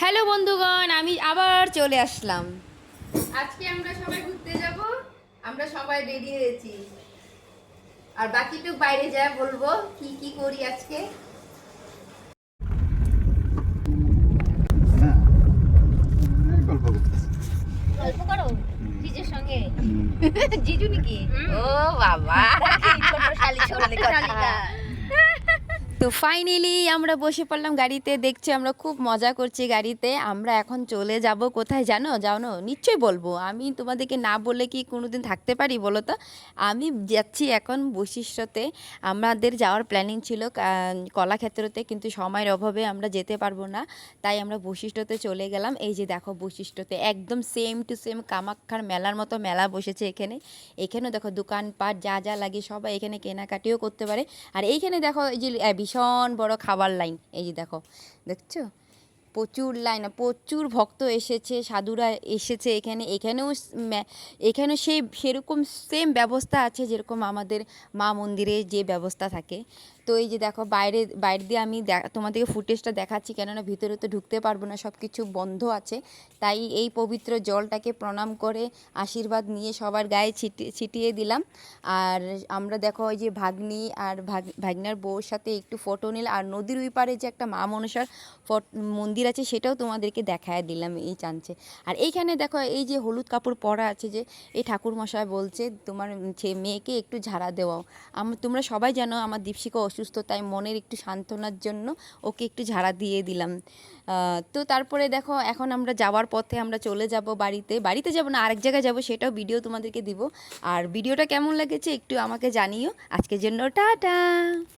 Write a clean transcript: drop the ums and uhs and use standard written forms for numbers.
Hello বন্ধুগণ, আমি আবার চলে আসলাম। আজকে আমরা সবাই ঘুরতে যাব। আমরা সবাই রেডি হয়েছি, আর বাকিটুক বাইরে যা বলবো কি কি করি আজকে। গল্প করতেছি। গল্প করো জিজুর সঙ্গে। জিজু নাকি? ও বাবা, ছোট শালিকা। তো ফাইনালি আমরা বসে পড়লাম গাড়িতে। দেখছি আমরা খুব মজা করছি গাড়িতে। আমরা এখন চলে যাব কোথায় জানো? জানো নিশ্চয়ই বলবো। আমি তোমাদেরকে না বলে কি কোনোদিন থাকতে পারি বলো তো? আমি যাচ্ছি এখন বৈশিষ্ট্যতে। আমাদের যাওয়ার প্ল্যানিং ছিল কলাক্ষেত্রতে, কিন্তু সময়ের অভাবে আমরা যেতে পারবো না, তাই আমরা বৈশিষ্ট্যতে চলে গেলাম। এই যে দেখো বৈশিষ্ট্যতে একদম সেম টু সেম কামাখ্যার মেলার মতো মেলা বসেছে এখানে। এখানেও দেখো দোকানপাট যা যা লাগে সবাই এখানে কেনাকাটিও করতে পারে। আর এইখানে দেখো এই যে ভীষণ বড় খাবার লাইন, এই যে দেখো, দেখছো প্রচুর লাইন, প্রচুর ভক্ত এসেছে, সাধুরা এসেছে এখানে। এখানেও সেরকম সেম ব্যবস্থা আছে যেরকম আমাদের মা মন্দিরে যে ব্যবস্থা থাকে। তো এই যে দেখো বাইরে দিয়ে আমি তোমাদেরকে ফুটেজটা দেখাচ্ছি, কেননা ভিতরে তো ঢুকতে পারবো না, সব কিছু বন্ধ আছে। তাই এই পবিত্র জলটাকে প্রণাম করে আশীর্বাদ নিয়ে সবার গায়ে ছিটিয়ে দিলাম। আর আমরা দেখো ওই যে ভাগ্নি আর ভাগ্নার বউর সাথে একটু ফটো নিলাম। আর নদীর ওই পারে যে একটা মা মনসার মন্দির আছে, সেটাও তোমাদেরকে দেখায় দিলাম এই চান্সে। আর এইখানে দেখো এই যে হলুদ কাপড় পরা আছে, যে এই ঠাকুরমশাই বলছে তোমার মেয়েকে একটু ঝাড়া দেওয়াও। তোমরা সবাই জানো আমার দীপশিকা অসুস্থ, তাই মনের একটু সান্ত্বনার জন্য ওকে একটু ঝাড়া দিয়ে দিলাম। তো তারপরে দেখো এখন আমরা যাওয়ার পথে আমরা চলে যাব বাড়িতে যাব না, আরেক জায়গায় যাব, সেটাও ভিডিও তোমাদেরকে দিব। আর ভিডিওটা কেমন লেগেছে একটু আমাকে জানিও। আজকের জন্য টাটা।